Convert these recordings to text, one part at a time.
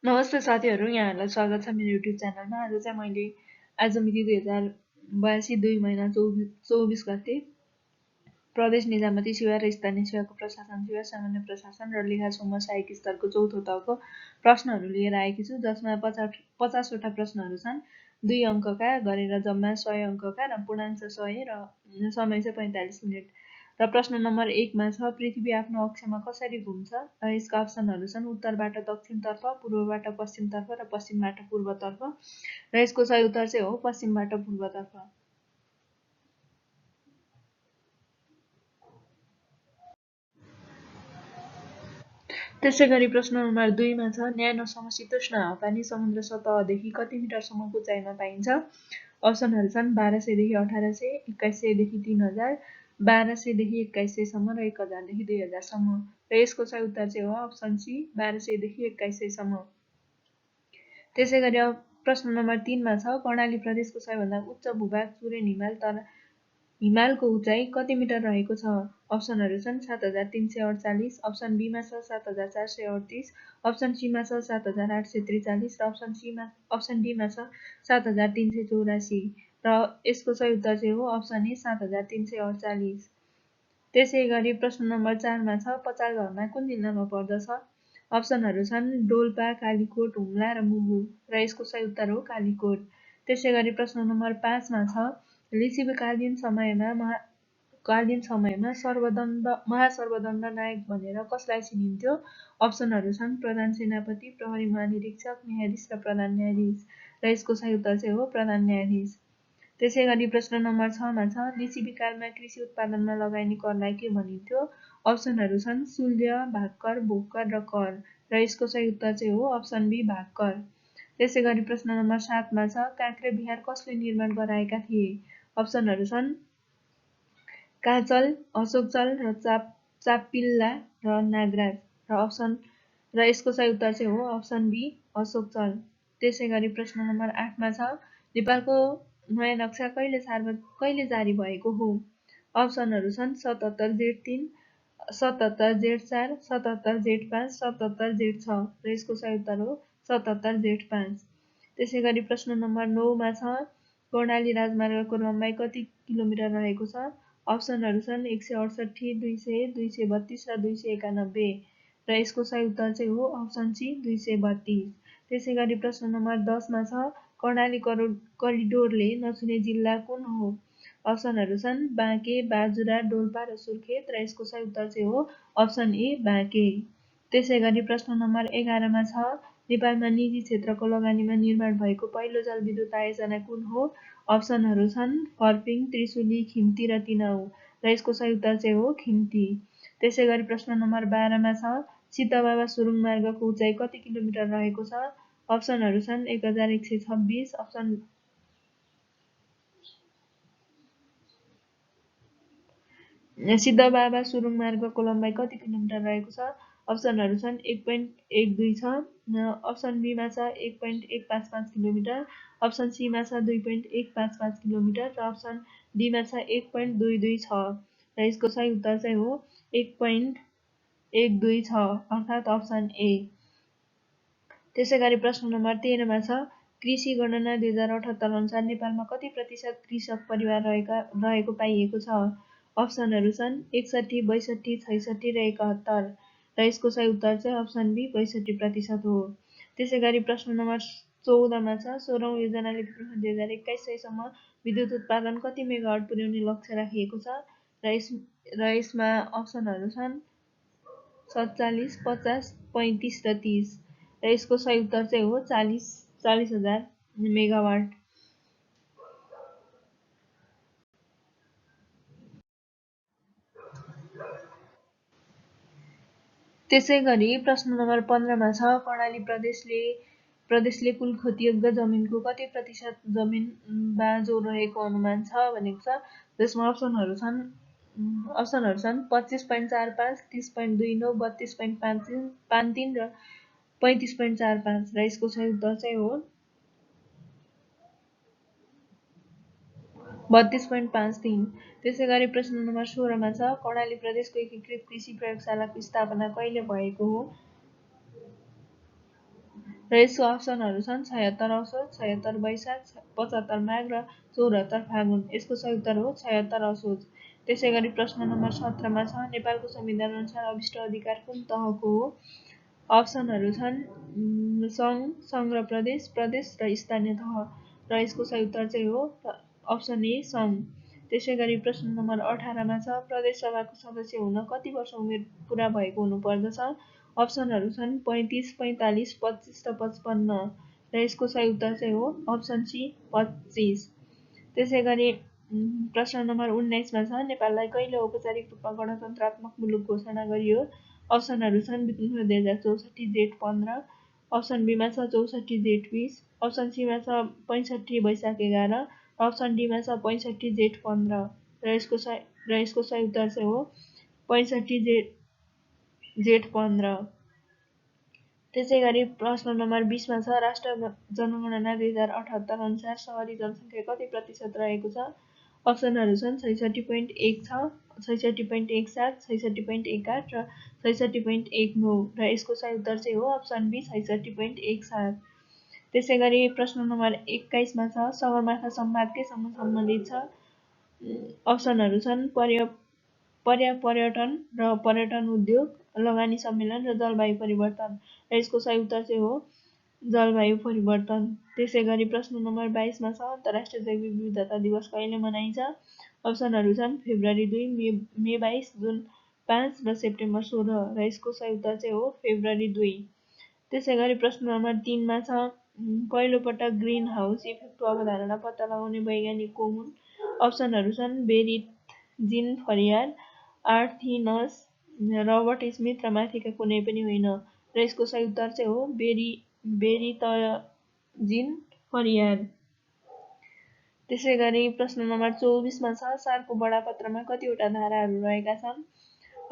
नमस्ते साथीहरू, यहाँहरूलाई स्वागत छ मेरो युट्युब च्यानलमा। आज मिति 2082 2 महिना 24 गते प्रदेश निजामती सेवा र स्थानीय सेवाको प्रशासन सेवा सामान्य प्रशासन र लेखा समसामयिक स्तरको चौथो तहको प्रश्नहरू लिएर आएकी छु, जसमा 50वटा प्रश्नहरू छन्। 2 अङ्कका गरेर जम्मा 100 अङ्कका र पूर्णांक 100 र समय चाहिँ 45 मिनेट। र प्रश्न नम्बर 1 मा छ, पृथ्वी आफ्नो अक्षमा कसरी घुम्छ? र यसका अप्सनहरू छन् उत्तरबाट दक्षिणतर्फ, पूर्वबाट पश्चिमतर्फ र पश्चिमबाट पूर्वतर्फ। र यसको सही उत्तर चाहिँ हो पश्चिमबाट पूर्वतर्फ। त्यसैगरी प्रश्न नम्बर 2 मा छ, न्यानो समशीतोष्ण हावापानी समुद्र सतहदेखि कति मिटरसम्मको उचाइमा पाइन्छ? अप्सनहरू छन् 1200 देखि 1800, 2100 देखि 3000, 1200 देखि 2100 सम्म र 1000 देखि 2000 सम्म। र यसको सही उत्तर चाहिँ हो अप्सन सी 1200 देखि 2100 सम्म। त्यसैगरी प्रश्न नम्बर 3 मा छ, कर्णाली प्रदेशको सबैभन्दा उच्च भूभाग चुरेन हिमाल, तर हिमालको उचाइ कति मिटर रहेको छ? अप्सनहरू छन् 7348, अप्सन बी मा छ 7438, अप्सन सी मा छ 7843 र अप्सन डी मा छ 7384। र यसको सही उत्तर चाहिँ हो अप्सन ए 7348। त्यसैगरी प्रश्न नम्बर 4 मा छ, पचाल झरना कुन जिल्लामा पर्दछ? अप्सनहरू छन् डोल्पा, कालीकोट, हुम्ला र मुगु। र यसको सही उत्तर हो कालीकोट। त्यसैगरी प्रश्न नम्बर 5 मा छ, लिच्छवीकालीन समयमा महासर्वदण्ड नायक भनेर कसलाई चिनिन्थ्यो? अप्सनहरू छन् प्रधान सेनापति, प्रहरी महानिरीक्षक, न्यायाधीश र प्रधान न्यायाधीश। र यसको सही उत्तर चाहिँ हो प्रधान न्यायाधीश। त्यसैगरी प्रश्न नम्बर 6 मा छ, लिच्छवीकालमा कृषि उत्पादनमा लगाइने करलाई के भनिन्थ्यो? अप्सनहरू छन् शुल्य, भागकर, भोगकर र कर। र यसको सही उत्तर चाहिँ हो अप्सन बी भागकर। त्यसैगरी प्रश्न नम्बर 7 मा छ, काँक्रे बिहार कसले निर्माण गराएका थिए? अप्सनहरू छन् काँचल, अशोकचल र चापिल्ला र नागराज। र यसको सही उत्तर चाहिँ हो अप्सन बी अशोकचल। त्यसैगरी प्रश्न नम्बर 8 मा छ, नेपालको नयाँ नक्सा कहिले जारी भएको हो? अप्सनहरू छन् 77 जेठ 3, 77 जेठ 4, 77 जेठ 5, 77 जेठ 6। र यसको सही उत्तर हो 77 जेठ 5। त्यसैगरी प्रश्न नम्बर 9 मा छ, कर्णाली राजमार्गको लम्बाइ कति किलोमिटर रहेको छ? अप्सनहरू छन् 168, 200, 232 र 291। र यसको सही उत्तर चाहिँ हो अप्सन सी 232। त्यसैगरी प्रश्न नम्बर 10 मा छ, कर्णाली करिडोरले नछुने जिल्ला कुन हो? अप्सनहरू छन् बाँके, बाजुरा, डोल्पा र सुर्खेत। र यसको सही उत्तर चाहिँ हो अप्सन ए बाँके। त्यसैगरी प्रश्न नम्बर 11 मा छ, नेपालमा निजी क्षेत्रको लगानीमा निर्माण भएको पहिलो जलविद्युत आयोजना कुन हो? अप्सनहरू छन् फर्पिङ, त्रिशुली, खिम्ती र तिनाउ। र यसको सही उत्तर चाहिँ हो खिम्ती। त्यसैगरी प्रश्न नम्बर 12 मा छ, सिद्धबाबा सुरुङ मार्गको उचाइ कति किलोमिटर रहेको छ? अप्सनहरू छन् 1126, सिद्धबाबा सुरुङ मार्गको लम्बाइ कति किलोमिटर रहेको छ? अप्सनहरू छन् 1.12 छ, अप्सन बी मा छ 1.155 किलोमिटर, अप्सन सी मा छ 2.155 किलोमिटर र अप्सन डी मा छ 1.22 छ। र यसको सही उत्तर चाहिँ हो 1.12 छ, अर्थात् अप्सन ए। त्यसैगरी प्रश्न नम्बर 13 मा छ, कृषि गणना 2078 अनुसार नेपालमा कति प्रतिशत कृषक परिवार रहेको पाइएको छ? अप्सनहरू छन् 61, 62, 66 र 71। र यसको सही उत्तर चाहिँ अप्सन बी 62% हो। त्यसैगरी प्रश्न नम्बर 14 मा छ, 16औं योजनाले 2021 सम्म विद्युत उत्पादन कति मेगावाट पुर्याउने लक्ष्य राखिएको छ? र यसमा अप्सनहरू छन् 47, 50, 35 र 30। र यसको सही उत्तर चाहिँ हो 40,000 मेगावाट। त्यसैगरी प्रश्न नम्बर 15 मा छ, कर्णाली प्रदेशले कुल खेतीयोग्य जमिनको कति प्रतिशत जमिन बाँझो रहेको अनुमान छ भनेको छ, जसमा अप्सनहरू छन् 25.45, 30.29, 32.53 र 35.45। र यसको सही उत्तर चाहिँ हो 32.53। त्यसैगरी प्रश्न नम्बर 16 मा छ, कर्णाली प्रदेशको एकीकृत कृषि प्रयोगशालाको स्थापना कहिले भएको हो? र यसको अप्सनहरू छन् 76 असोज, 76 वैशाख, 75 माघ र 74 फागुन। यसको सही उत्तर हो 76 असोज। त्यसै गरी प्रश्न नम्बर 17 मा छ नेपालको संविधान अनुसार अभिष्ट अधिकार कुन तहको हो? अप्सनहरू छन् सङ्घ र प्रदेश, प्रदेश र स्थानीय तह र यसको सही उत्तर चाहिँ हो अप्सन ए सङ्घ। त्यसै गरी प्रश्न नम्बर 18 मा छ प्रदेश सभाको सदस्य हुन कति वर्ष उमेर पुरा भएको हुनुपर्दछ? अप्सनहरू छन् 35, 45, 25 र 55 र यसको सही उत्तर चाहिँ हो अप्सन सी 25। त्यसै गरी प्रश्न नम्बर 19 मा छ नेपाललाई कहिले औपचारिक रूपमा गणतन्त्रात्मक मुलुक घोषणा गरियो? अप्सनहरू छन् विक्रम 2064 जेठ 15, अप्सन बीमा छ 64 जेठ 20, अप्सन सीमा छ 65 वैशाख 11, अप्सन डीमा छ 65 जेठ 15 र यसको सही उत्तर चाहिँ हो 65 जेठ 15। त्यसै गरी प्रश्न नम्बर 20 मा छ राष्ट्रिय जनगणना 2078 अनुसार सहरी जनसङ्ख्या कति प्रतिशत रहेको छ? अप्सनहरू छन् 66.16, 66.17, 66.18 र 66.19 र यसको सही उत्तर चाहिँ हो अप्सन बी 66.17। त्यसै गरी प्रश्न नम्बर 21 मा छ सगरमाथा संवाद केसँग सम्बन्धित छ? अप्सनहरू छन् पर्यटन र पर्यटन उद्योग, लगानी सम्मेलन र जलवायु परिवर्तन र यसको सही उत्तर चाहिँ हो जलवायु परिवर्तन। त्यसै गरी प्रश्न नम्बर 22 मा छ अन्तर्राष्ट्रिय जैव विविधता दिवस कहिले मनाइन्छ? अप्सनहरू छन् फेब्रुअरी 2, मे 22, जुन 5 र सेप्टेम्बर 16 र यसको सही उत्तर चाहिँ हो फेब्रुअरी 2। त्यसै गरी प्रश्न नम्बर 3 मा छ पहिलो पटक ग्रीन हाउस इफेक्टको अवधारणा पत्ता लगाउने वैज्ञानिक को हुन्? अप्सनहरू छन् बेरिट जिन फरियार, आर्थिनस, रबर्ट स्मिथ र माथिका कुनै पनि होइन र यसको सही उत्तर चाहिँ हो बेरिटजिन फरियार। त्यसै गरी प्रश्न नम्बर 24 मा छ सार्कको बडापत्रमा कतिवटा धाराहरू रहेका छन्?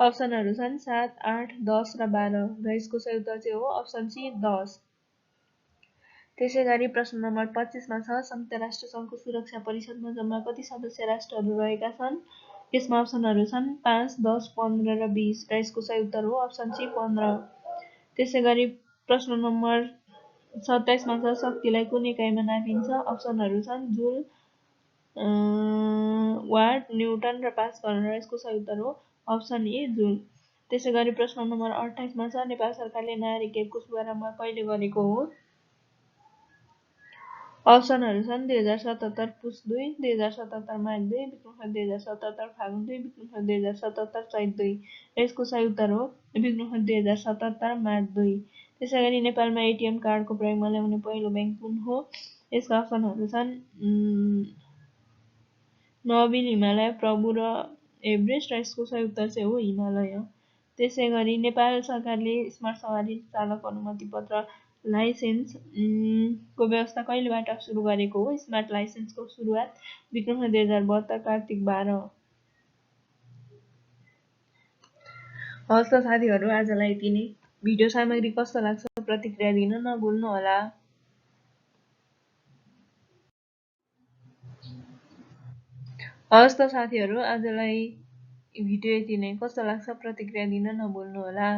अप्सनहरू छन् 7, 8, 10 र 12 र यसको सही उत्तर चाहिँ हो अप्सन सी 10। त्यसै गरी प्रश्न नम्बर 25 मा छ संयुक्त राष्ट्र सङ्घको सुरक्षा परिषदमा जम्मा कति सदस्य राष्ट्रहरू रहेका छन्? यसमा अप्सनहरू छन् 5, 10, 15 र 20 र यसको सही उत्तर हो अप्सन सी 15। त्यसै गरी प्रश्न नम्बर 27 मा छ शक्तिलाई कुन इकाइमा नापिन्छ? अप्सनहरू छन् जुल, वाट, न्युटन र पास्कल र यसको सही उत्तर हो अप्सन ए जुल। त्यसै गरी प्रश्न नम्बर 28 मा छ नेपाल सरकारले नारी केबको शुभारम्भ कहिले गरेको हो? अप्सनहरू छन् 2077 पुस 2, 2077 माघ 2, विक्रम 2077 फागुन 2, विक्रम 2077 चैत 2 र यसको सही उत्तर हो विक्रम 2077 माघ 2। त्यसै गरी नेपालमा एटिएम कार्डको प्रयोगमा ल्याउने पहिलो ब्याङ्क कुन हो? यसका अप्सनहरू छन् नबिल, हिमालय, प्रभु र एभरेस्ट र यसको सही उत्तर चाहिँ हो हिमालय। त्यसै गरी नेपाल सरकारले स्मार्ट सवारी चालक अनुमति पत्र लाइसेन्स को व्यवस्था कहिलेबाट सुरु गरेको हो? स्मार्ट लाइसेन्सको सुरुवात विक्रम 2072 कार्तिक 12। हस् त साथीहरू आजलाई यति नै। भिडियो सामग्री कस्तो लाग्छ प्रतिक्रिया दिन नभुल्नुहोला। हस् त साथीहरू आजलाई भिडियो यति नै। कस्तो लाग्छ प्रतिक्रिया दिन नभुल्नुहोला।